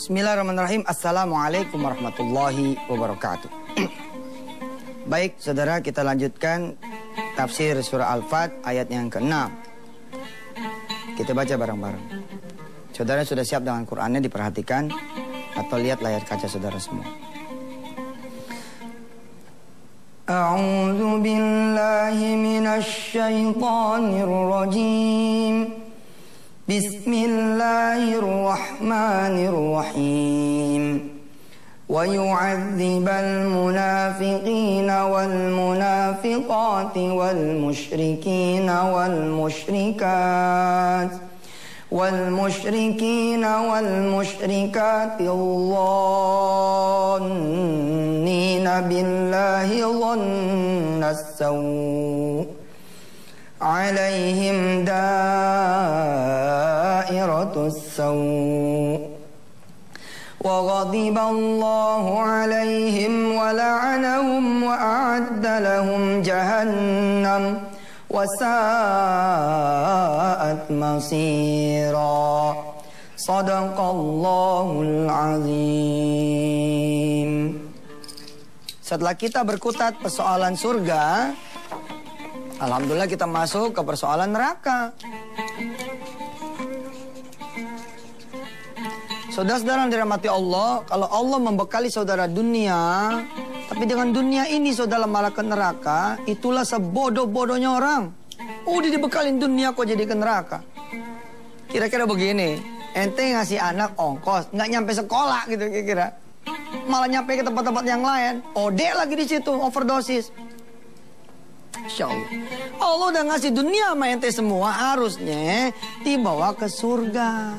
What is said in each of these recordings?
Bismillahirrahmanirrahim. Assalamualaikum warahmatullahi wabarakatuh. Baik, saudara, kita lanjutkan tafsir surah Al-Fat ayat yang ke-6. Kita baca bareng-bareng. Saudara sudah siap dengan Qur'annya, diperhatikan atau lihat layar kaca saudara semua. A'udzu billahi minasy syaithanir rajim. Bismillahirrahmanirrahim. Wa yu'adzibal munafiqina wal munafiqati wal musyrikina wal musyrikat wal musyrikina wal musyrikati dhannina billahi dhannas saw' alaihim dairatus saw' wa ghadiballahu alaihim wa la'anahum wa a'adda lahum jahannam wa sa'at masira. Shadaqallahul azim. Setelah kita berkutat persoalan surga, alhamdulillah kita masuk ke persoalan neraka. Saudara-saudara yang dirahmati Allah, kalau Allah membekali saudara dunia, tapi dengan dunia ini saudara malah ke neraka, itulah sebodoh-bodohnya orang. Udah dibekalin dunia kok jadi ke neraka. Kira-kira begini, ente ngasih anak ongkos, nggak nyampe sekolah gitu kira-kira. Malah nyampe ke tempat-tempat yang lain, ode lagi di situ, overdosis. Insya Allah. Allah udah ngasih dunia sama ente semua, harusnya dibawa ke surga.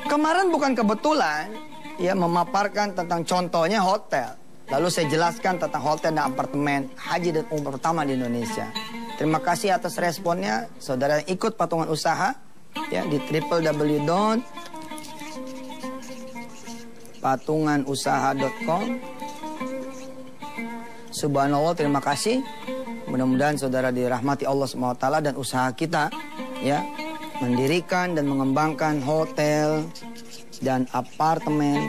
Kemarin bukan kebetulan ya memaparkan tentang contohnya hotel. Lalu saya jelaskan tentang hotel dan apartemen haji dan umrah pertama di Indonesia. Terima kasih atas responnya. Saudara yang ikut patungan usaha ya di www.patunganusaha.com. Subhanallah, terima kasih. Mudah-mudahan saudara dirahmati Allah SWT dan usaha kita ya mendirikan dan mengembangkan hotel dan apartemen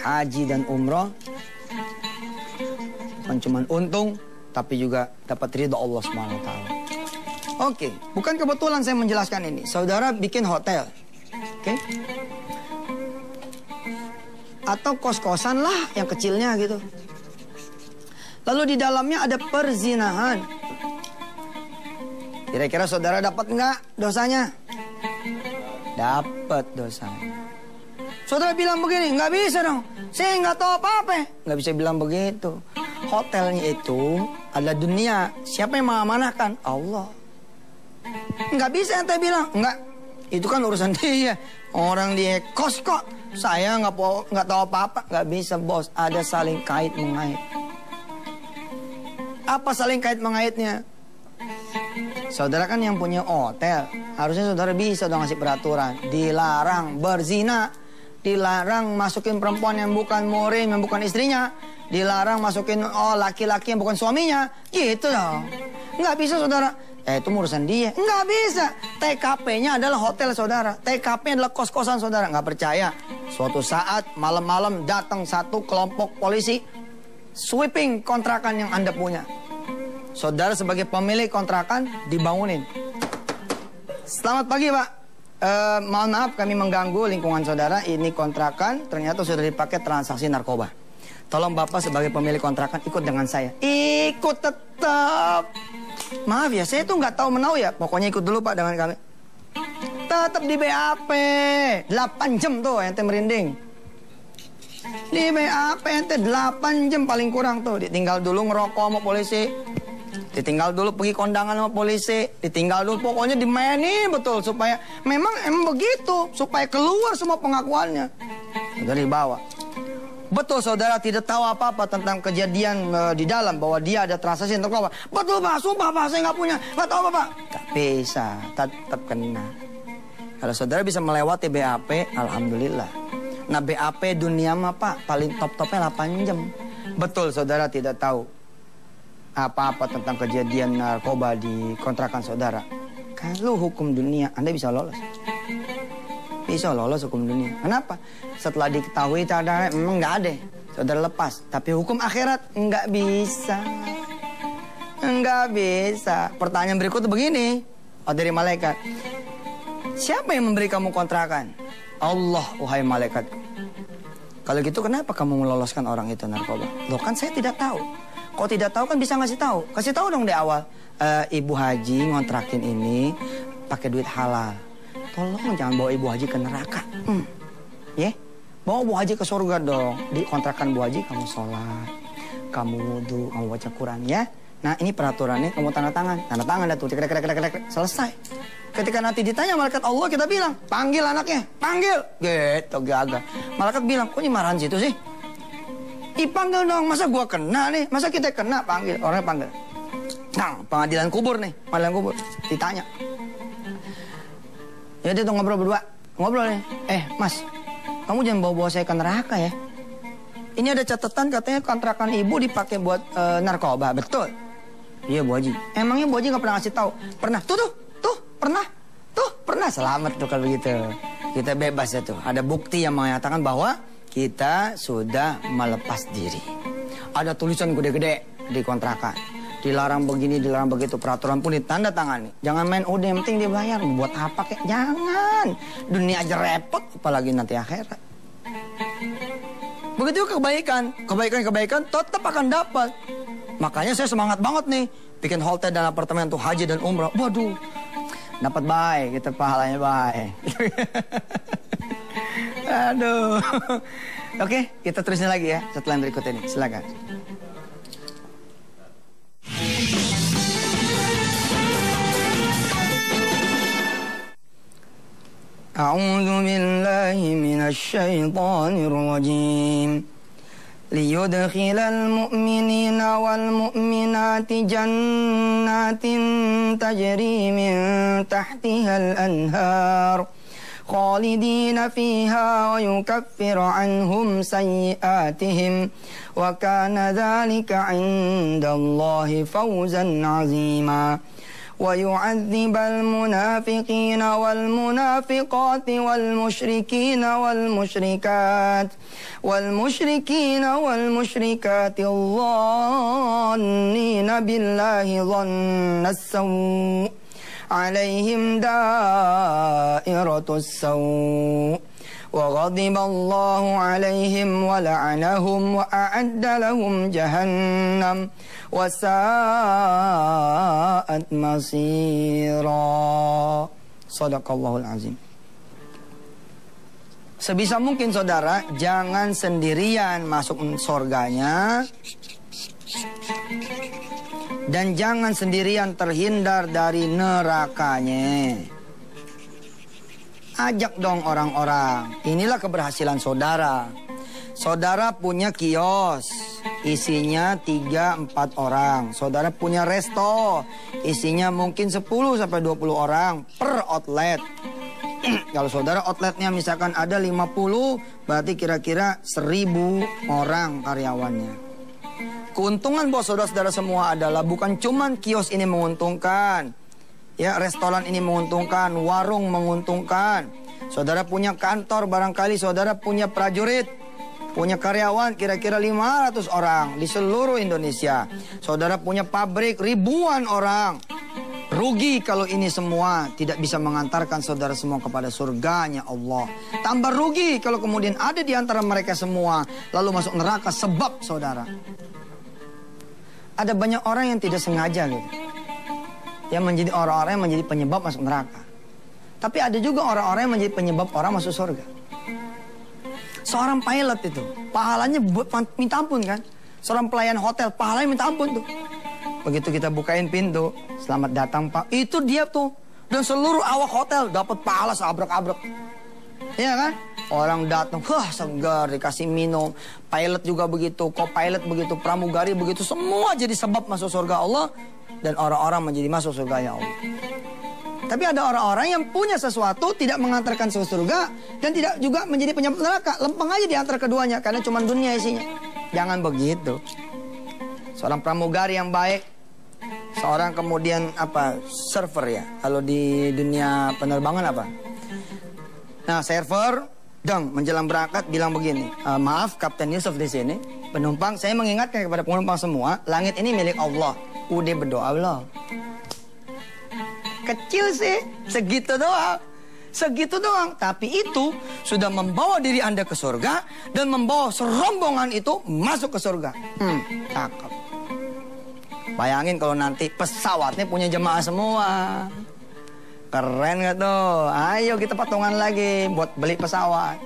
haji dan umroh bukan cuma untung tapi juga dapat ridho Allah SWT. Oke, bukan kebetulan saya menjelaskan ini. Saudara bikin hotel, oke? Atau kos-kosan lah yang kecilnya gitu. Lalu di dalamnya ada perzinahan. Kira-kira saudara dapat nggak dosanya? Dapat dosanya. Saudara bilang begini, nggak bisa dong. Saya nggak tahu apa-apa. Nggak bisa bilang begitu. Hotelnya itu adalah dunia. Siapa yang mengamanahkan? Allah. Nggak bisa ente bilang, nggak. Itu kan urusan dia. Orang dia kos kok. Saya nggak tahu apa-apa. Nggak bisa bos. Ada saling kait mengait. Apa saling kait mengaitnya? Saudara kan yang punya hotel, harusnya saudara bisa dong ngasih peraturan. Dilarang berzina, dilarang masukin perempuan yang bukan muhrim, yang bukan istrinya, dilarang masukin laki-laki yang bukan suaminya, gitu dong. Nggak bisa saudara, itu urusan dia. Nggak bisa, TKP-nya adalah hotel saudara, TKP adalah kos-kosan saudara. Nggak percaya, suatu saat malam-malam datang satu kelompok polisi, sweeping kontrakan yang Anda punya. Saudara sebagai pemilik kontrakan dibangunin. Selamat pagi Pak. Mohon maaf kami mengganggu lingkungan saudara. Ini kontrakan ternyata sudah dipakai transaksi narkoba. Tolong Bapak sebagai pemilik kontrakan ikut dengan saya. Ikut tetap. Maaf ya, saya tuh nggak tahu menau ya. Pokoknya ikut dulu Pak dengan kami. Tetap di BAP. 8 jam tuh ente merinding. Di BAP ente 8 jam paling kurang tuh. Ditinggal dulu ngerokok sama polisi. Ditinggal dulu pergi kondangan sama polisi. Ditinggal dulu, pokoknya dimainin betul. Supaya, emang begitu. Supaya keluar semua pengakuannya. Sudah dibawa. Betul saudara tidak tahu apa-apa tentang kejadian di dalam. Bahwa dia ada transaksi narkoba. Betul Pak, sumpah Pak, saya nggak punya. Nggak tahu Pak. Gak bisa, tetap kena. Kalau saudara bisa melewati BAP, alhamdulillah. Nah BAP dunia mah Pak, paling top-topnya 8 jam. Betul saudara tidak tahu apa-apa tentang kejadian narkoba di kontrakan saudara. Kalau hukum dunia, Anda bisa lolos. bisa lolos hukum dunia. Kenapa? Setelah diketahui tanda memang nggak ada, saudara lepas. Tapi hukum akhirat nggak bisa. Nggak bisa. Pertanyaan berikutnya begini, dari malaikat. Siapa yang memberi kamu kontrakan? Allah, wahai malaikatku. Kalau gitu kenapa kamu meloloskan orang itu narkoba? Loh kan saya tidak tahu. Kalau tidak tahu kan bisa ngasih tahu. Kasih tahu dong di awal. Ibu Haji ngontrakin ini pakai duit halal. Tolong jangan bawa Ibu Haji ke neraka. Bawa Bu Haji ke surga dong. Di kontrakan Bu Haji kamu sholat, kamu wudhu, kamu baca Quran ya. Nah ini peraturannya kamu tanda tangan dah tuh. Selesai. Ketika nanti ditanya malaikat Allah kita bilang, panggil anaknya, panggil. Gitu gagah. Malaikat bilang, kok ini marahan situ sih? Panggil dong, masa gua kena nih? Masa kita kena? Panggil, orangnya panggil. Nah, pengadilan kubur nih, pengadilan kubur. Ditanya. Ya dia tuh ngobrol berdua. Ngobrol nih. Mas, kamu jangan bawa-bawa saya ke neraka ya. Ini ada catatan katanya kontrakan ibu dipakai buat narkoba, betul? Iya Bu Haji. Emangnya Bu Haji nggak pernah ngasih tahu? Pernah. Pernah. Selamat tuh kalau begitu. Kita bebas ya tuh. Ada bukti yang mengatakan bahwa kita sudah melepas diri. Ada tulisan gede-gede di kontrakan. Dilarang begini, dilarang begitu. Peraturan pun ditandatangani. Jangan main udah, yang penting dibayar. Buat apa kek? Jangan. Dunia aja repot, apalagi nanti akhirat. Begitu kebaikan. Kebaikan tetap akan dapat. Makanya saya semangat banget nih. Bikin hotel dan apartemen untuk haji dan umrah. Waduh. Dapat baik, kita pahalanya baik. Aduh. Oke, kita terusin lagi ya setelah yang berikut ini. Silakan. A'udzu billahi minasy syaithanir rajim. ليدخل المؤمنين والمؤمنات جنات تجري من تحتها الأنهار خالدين فيها ويكفر عنهم سيئاتهم وكان ذلك عند الله فوزا عظيما ويعذب المنافقين والمنافقات والمشركين والمشركات الظانين بالله ظن السوء عليهم دائرة السوء وغضب الله عليهم ولعنهم وأعد لهم جهنم وساءت مصيرا. Sadaqallahul azim. Sebisa mungkin saudara jangan sendirian masuk surganya dan jangan sendirian terhindar dari nerakanya. Ajak dong orang-orang. Inilah keberhasilan saudara. Saudara punya kios, isinya 3-4 orang. Saudara punya resto, isinya mungkin 10-20 orang per outlet. Kalau saudara outletnya misalkan ada 50, berarti kira-kira 1000 orang karyawannya. Keuntungan buat saudara-saudara semua adalah bukan cuman kios ini menguntungkan, ya restoran ini menguntungkan, warung menguntungkan. Saudara punya kantor, barangkali saudara punya prajurit, punya karyawan kira-kira 500 orang di seluruh Indonesia. Saudara punya pabrik ribuan orang. Rugi kalau ini semua tidak bisa mengantarkan saudara semua kepada surganya Allah. Tambah rugi kalau kemudian ada di antara mereka semua lalu masuk neraka sebab saudara. Ada banyak orang yang tidak sengaja gitu, yang menjadi orang-orang yang menjadi penyebab masuk neraka. Tapi ada juga orang-orang yang menjadi penyebab orang masuk surga. Seorang pilot itu, pahalanya buat minta ampun kan. Seorang pelayan hotel, pahalanya minta ampun tuh. Begitu kita bukain pintu, selamat datang Pak. Itu dia tuh. Dan seluruh awak hotel dapat pahala seabrek-abrek. Iya kan? Orang datang, wah segar, dikasih minum. Pilot juga begitu, co-pilot begitu, pramugari begitu. Semua jadi sebab masuk surga Allah. Dan orang-orang menjadi masuk surga Allah. Tapi ada orang-orang yang punya sesuatu tidak mengantarkan ke surga dan tidak juga menjadi penyebab neraka. Lempeng aja di antara keduanya karena cuma dunia isinya. Jangan begitu. Seorang pramugari yang baik, seorang kemudian server ya. Kalau di dunia penerbangan apa? Nah, server menjelang berangkat bilang begini, maaf Kapten Yusuf di sini, penumpang, saya mengingatkan kepada penumpang semua, langit ini milik Allah. Udah berdoa belum? Kecil sih, segitu doang. Segitu doang. Tapi itu sudah membawa diri Anda ke surga dan membawa serombongan itu masuk ke surga. Cakep. Bayangin kalau nanti pesawatnya punya jemaah semua. Keren gak tuh? Ayo kita patungan lagi buat beli pesawat.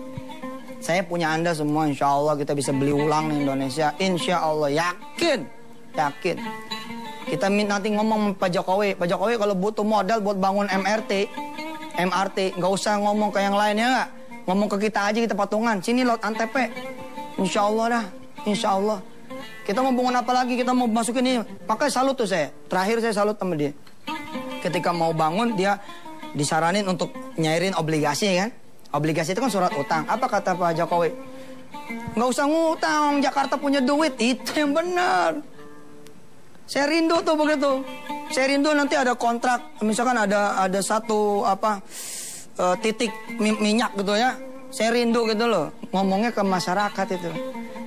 Saya punya Anda semua, insya Allah kita bisa beli ulang di Indonesia. Insya Allah, yakin. Yakin. Kita nanti ngomong Pak Jokowi. Pak Jokowi kalau butuh modal buat bangun MRT, nggak usah ngomong ke yang lainnya nggak. Ngomong ke kita aja, kita patungan. Sini lot Antep. Insya Allah dah, insya Allah. Kita mau bangun apa lagi? Kita mau masukin ini. Makanya salut tuh saya. Terakhir saya salut sama dia. Ketika mau bangun, dia disaranin untuk nyairin obligasi kan. Obligasi itu kan surat utang. Apa kata Pak Jokowi? Nggak usah ngutang, Jakarta punya duit. Itu yang benar. Saya rindu tuh begitu. Saya rindu nanti ada kontrak, misalkan ada satu titik minyak gitu ya. Saya rindu gitu loh. Ngomongnya ke masyarakat itu.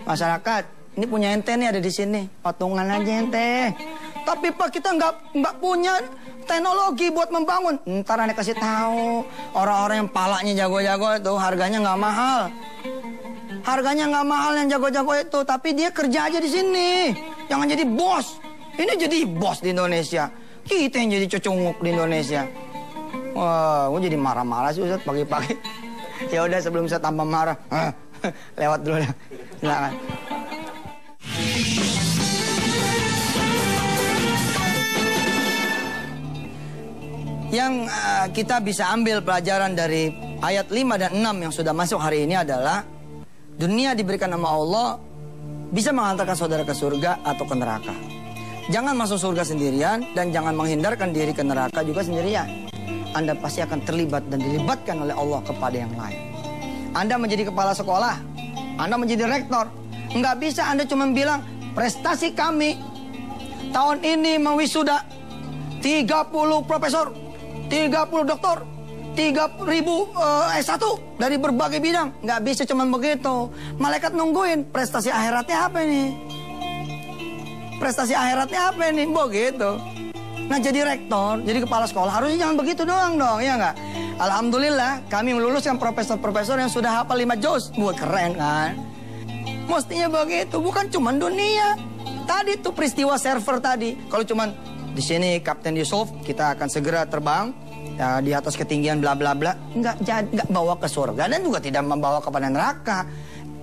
Masyarakat, ini punya ente nih ada di sini. Patungan aja ente. Tapi Pak kita nggak punya teknologi buat membangun. Ntar Anda kasih tahu orang-orang yang palanya jago-jago itu harganya nggak mahal. Harganya nggak mahal yang jago-jago itu, tapi dia kerja aja di sini. Jangan jadi bos. Ini jadi bos di Indonesia. Kita yang jadi coconguk di Indonesia. Wah, gue jadi marah-marah sih Ustaz pagi-pagi. Ya udah sebelum saya tambah marah, lewat dulu ya. Silakan. Yang kita bisa ambil pelajaran dari ayat 5 dan 6 yang sudah masuk hari ini adalah dunia diberikan nama Allah bisa mengantarkan saudara ke surga atau ke neraka. Jangan masuk surga sendirian dan jangan menghindarkan diri ke neraka juga sendirian. Anda pasti akan terlibat dan dilibatkan oleh Allah kepada yang lain. Anda menjadi kepala sekolah, Anda menjadi rektor. Nggak bisa Anda cuma bilang, prestasi kami tahun ini mewisuda 30 profesor, 30 doktor, 30.000 S1 dari berbagai bidang. Nggak bisa cuma begitu. Malaikat nungguin prestasi akhiratnya apa ini? Prestasi akhiratnya apa ini? Begitu. Nah jadi rektor, jadi kepala sekolah harusnya jangan begitu doang dong, ya nggak? Alhamdulillah kami meluluskan profesor-profesor yang sudah hafal 5 juz. Buat keren kan? Mestinya begitu, bukan cuma dunia. Tadi tuh peristiwa server tadi. Kalau cuma di sini Kapten Yusuf, kita akan segera terbang ya, di atas ketinggian bla bla bla. Nggak bawa ke surga dan juga tidak membawa kepada neraka.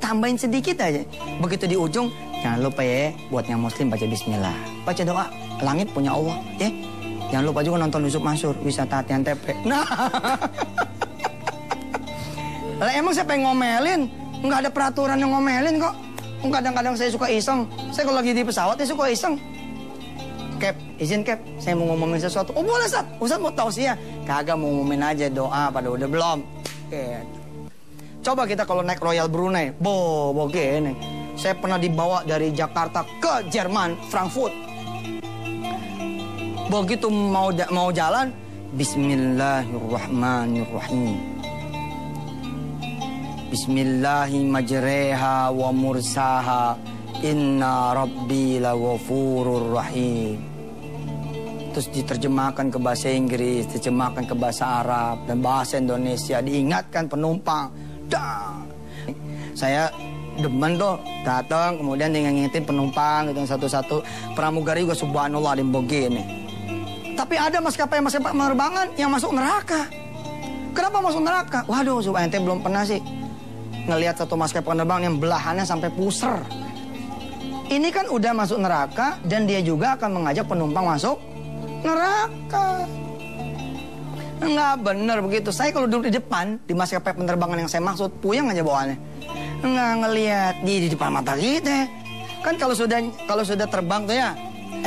Tambahin sedikit aja. Begitu di ujung, jangan lupa ya, buat yang muslim baca bismillah. Baca doa, langit punya Allah, ya. Jangan lupa juga nonton Yusuf Mansur, wisata hati Antep. Nah. Lah emang siapa yang ngomelin? Nggak ada peraturan yang ngomelin kok. Kadang-kadang saya suka iseng. Saya kalau lagi di pesawat, saya suka iseng. Cap, izin Cap, saya mau ngomongin sesuatu. Oh boleh Ustaz, Ustaz mau tahu sih ya. Kagak mau ngomongin aja doa, pada udah belum. Oke. Coba kita kalau naik Royal Brunei, begini. Saya pernah dibawa dari Jakarta ke Jerman, Frankfurt. Begitu mau jalan, Bismillahirrahmanirrahim. Bismillahimajreha wa mursaha, inna rabbi laghafurur rahim. Terus diterjemahkan ke bahasa Inggris, diterjemahkan ke bahasa Arab dan bahasa Indonesia. Diingatkan penumpang. Saya demen tuh datang kemudian ngingetin penumpang gitu satu-satu. Pramugari juga subhanallah ada yang begini. Tapi ada maskapai penerbangan yang masuk neraka. Kenapa masuk neraka? Waduh, supaya ente belum pernah sih ngelihat satu maskapai penerbangan yang belahannya sampai puser. Ini kan udah masuk neraka dan dia juga akan mengajak penumpang masuk neraka. Enggak bener begitu. Saya kalau duduk di depan di maskapai penerbangan yang saya maksud, puyeng aja bawaannya. Enggak ngelihat di depan mata kita. Kan kalau sudah terbang tuh ya,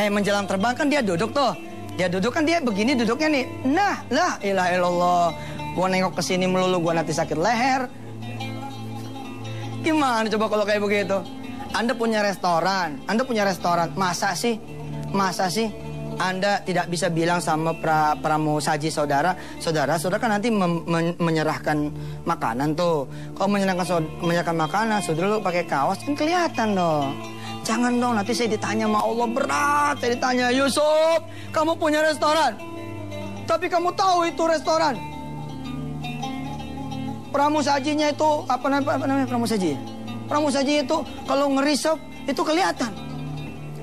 menjelang terbang kan dia duduk tuh. Dia duduk kan dia begini duduknya nih. Nah, lah ilah ilallah. Gua nengok ke sini melulu gua nanti sakit leher. Gimana coba kalau kayak begitu? Anda punya restoran. Masa sih Anda tidak bisa bilang sama pramusaji saudara kan nanti menyerahkan makanan tuh. Kalau menyerahkan makanan, saudara lu pakai kaos kan kelihatan dong. Jangan dong, nanti saya ditanya sama Allah berat. Saya ditanya, Yusuf, kamu punya restoran, tapi kamu tahu itu restoran. Pramusajinya itu, apa namanya pramusaji? Pramusaji itu kalau ngerisep itu kelihatan.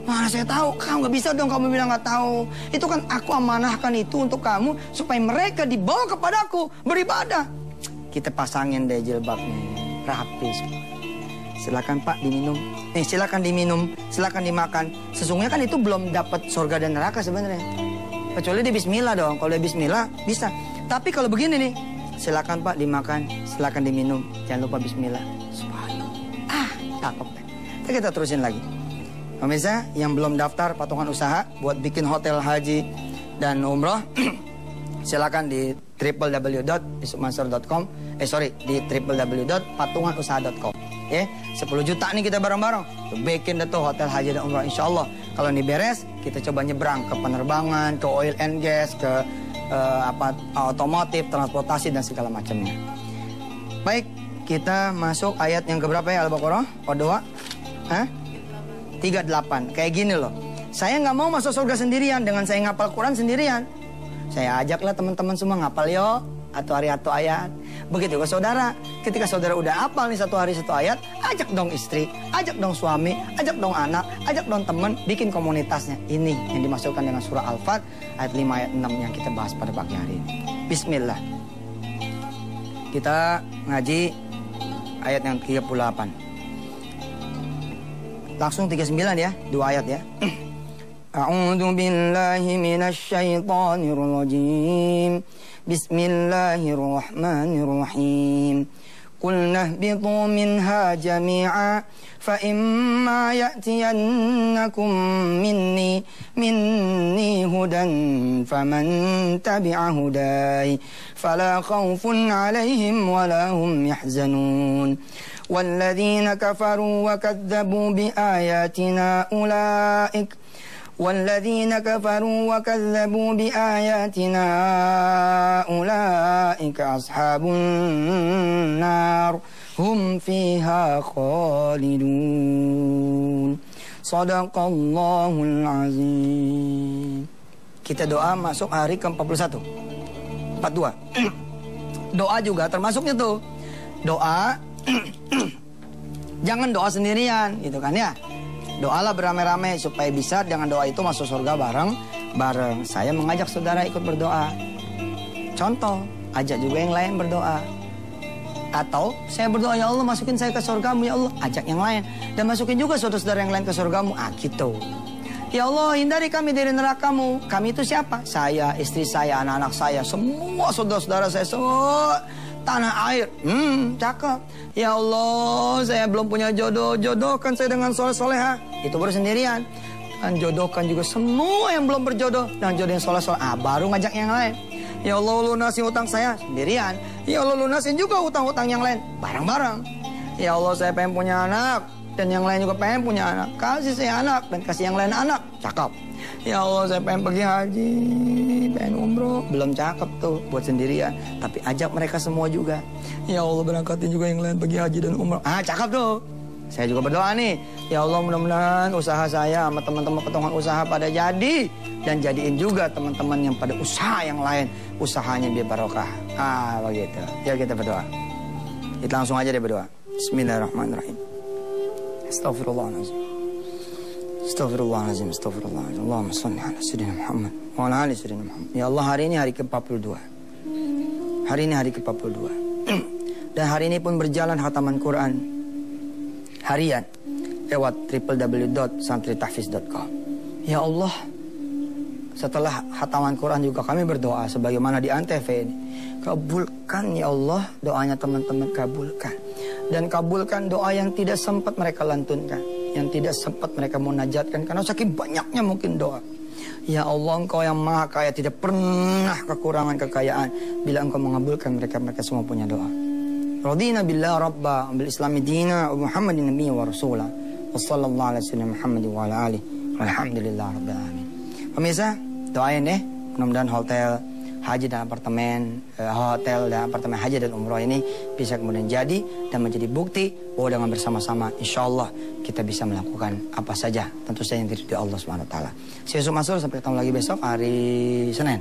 Mana saya tahu, kamu nggak bisa dong kamu bilang nggak tahu. Itu kan aku amanahkan itu untuk kamu supaya mereka dibawa kepadaku beribadah. Kita pasangin deh jilbabnya, rapi semua. Silakan Pak diminum. Silakan diminum, silakan dimakan. Sesungguhnya kan itu belum dapat surga dan neraka sebenarnya. Kecuali di Bismillah dong. Kalau di Bismillah bisa. Tapi kalau begini nih, silakan Pak dimakan, silakan diminum. Jangan lupa Bismillah. Subhanallah. Cakep deh. Kita terusin lagi. Pemirsa yang belum daftar patungan usaha buat bikin hotel haji dan umroh, silakan di www.yusufmansur.com. Di www.patunganusaha.com. Ya, 10 juta nih kita bareng-bareng. Bikin deh tuh hotel haji dan umroh, insya Allah. Kalau ini beres, kita coba nyebrang ke penerbangan, ke oil and gas, ke otomotif, transportasi dan segala macamnya. Baik, kita masuk ayat yang keberapa ya Al-Baqarah? Doa? 38. Kayak gini loh. Saya nggak mau masuk surga sendirian dengan saya ngapal Quran sendirian. Saya ajaklah teman-teman semua ngapal yo atau hari atau ayat. Begitu ke saudara. Ketika saudara udah hafal nih satu hari satu ayat, ajak dong istri, ajak dong suami, ajak dong anak, ajak dong teman, bikin komunitasnya. Ini yang dimasukkan dengan surah Al-Fat ayat 5 ayat 6 yang kita bahas pada pagi hari ini. Bismillah. Kita ngaji ayat yang 38. Langsung 39 ya, 2 ayat ya. A'udzu billahi minasy syaithanir rajim. Bismillahirrahmanirrahim. Qulna ihbitu minha jami'a fa imma ya'tiyannakum minni hudan faman tabi'a hudai fala khawfun 'alaihim wa la hum yahzanun. والذين كفروا وكذبوا بآياتنا أولئك أصحاب النار هم فيها خالدون صدق الله العظيم. Kita doa masuk hari ke-41 42. Doa juga termasuknya tuh. Doa jangan doa sendirian gitu kan ya. Doalah beramai-ramai supaya bisa dengan doa itu masuk surga bareng-bareng. Saya mengajak saudara ikut berdoa. Contoh, ajak juga yang lain berdoa. Atau saya berdoa, ya Allah masukin saya ke surgamu ya Allah. Ajak yang lain. Dan masukin juga saudara-saudara yang lain ke surgamu. Gitu. Ya Allah hindari kami dari nerakamu. Kami itu siapa? Saya, istri saya, anak-anak saya. Semua saudara-saudara saya semua. Tanah air, cakep. Ya Allah, saya belum punya jodoh. Jodohkan saya dengan soleh-soleha. Itu baru sendirian. Dan jodohkan juga semua yang belum berjodoh dengan jodoh yang soleh-soleh. Baru ngajak yang lain. Ya Allah lunasin utang saya sendirian. Ya Allah lunasin juga utang-utang yang lain bareng-bareng. Ya Allah saya pengen punya anak dan yang lain juga pengen punya anak. Kasih saya anak dan kasih yang lain anak. Cakep. Ya Allah saya pengen pergi haji, pengen umroh. Belum cakep tuh buat sendirian. Tapi ajak mereka semua juga. Ya Allah berangkatin juga yang lain pergi haji dan umroh. Cakep tuh. Saya juga berdoa nih. Ya Allah mudah-mudahan usaha saya sama teman-teman patungan usaha pada jadi. Dan jadiin juga teman-teman yang pada usaha yang lain. Usahanya biar barokah. Begitu. Ya kita berdoa. Kita langsung aja deh berdoa. Bismillahirrahmanirrahim. Astaghfirullahaladzim. Astaghfirullahaladzim, astaghfirullahaladzim. Allahumma salli ala sayyidina Muhammad wa ala ali sayyidina Muhammad. Ya Allah, hari ini hari ke-42. Hari ini hari ke-42. Dan hari ini pun berjalan khataman Quran harian lewat www.santritahfiz.com. Ya Allah, setelah khataman Quran juga kami berdoa sebagaimana di Antv ini. Kabulkan ya Allah doanya teman-teman, kabulkan. Dan kabulkan doa yang tidak sempat mereka lantunkan, yang tidak sempat mereka munajatkan karena saking banyaknya mungkin doa. Ya Allah, Engkau yang maha kaya, tidak pernah kekurangan kekayaan. Bila Engkau mengabulkan mereka semua punya doa. Radina billah rabba bil islami dina wa Muhammadin nabiyya wa rasulah. Wassallallahu ala sayyidina Muhammad wa ala alihi. Walhamdulillah rabbil alamin. Pemirsa, doain deh, mudah-mudahan hotel haji dan apartemen, hotel dan apartemen haji dan umroh ini bisa kemudian jadi dan menjadi bukti bahwa dengan bersama-sama insya Allah kita bisa melakukan apa saja, tentu saja yang diridhoi Allah Subhanahu Wa Taala. See you Mansur, sampai ketemu lagi besok hari Senin.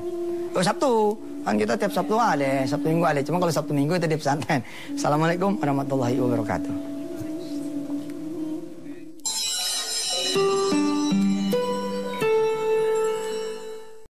Oh Sabtu, kan kita tiap Sabtu ada, Sabtu Minggu ada. Cuma kalau Sabtu Minggu itu di pesantren. Assalamualaikum warahmatullahi wabarakatuh.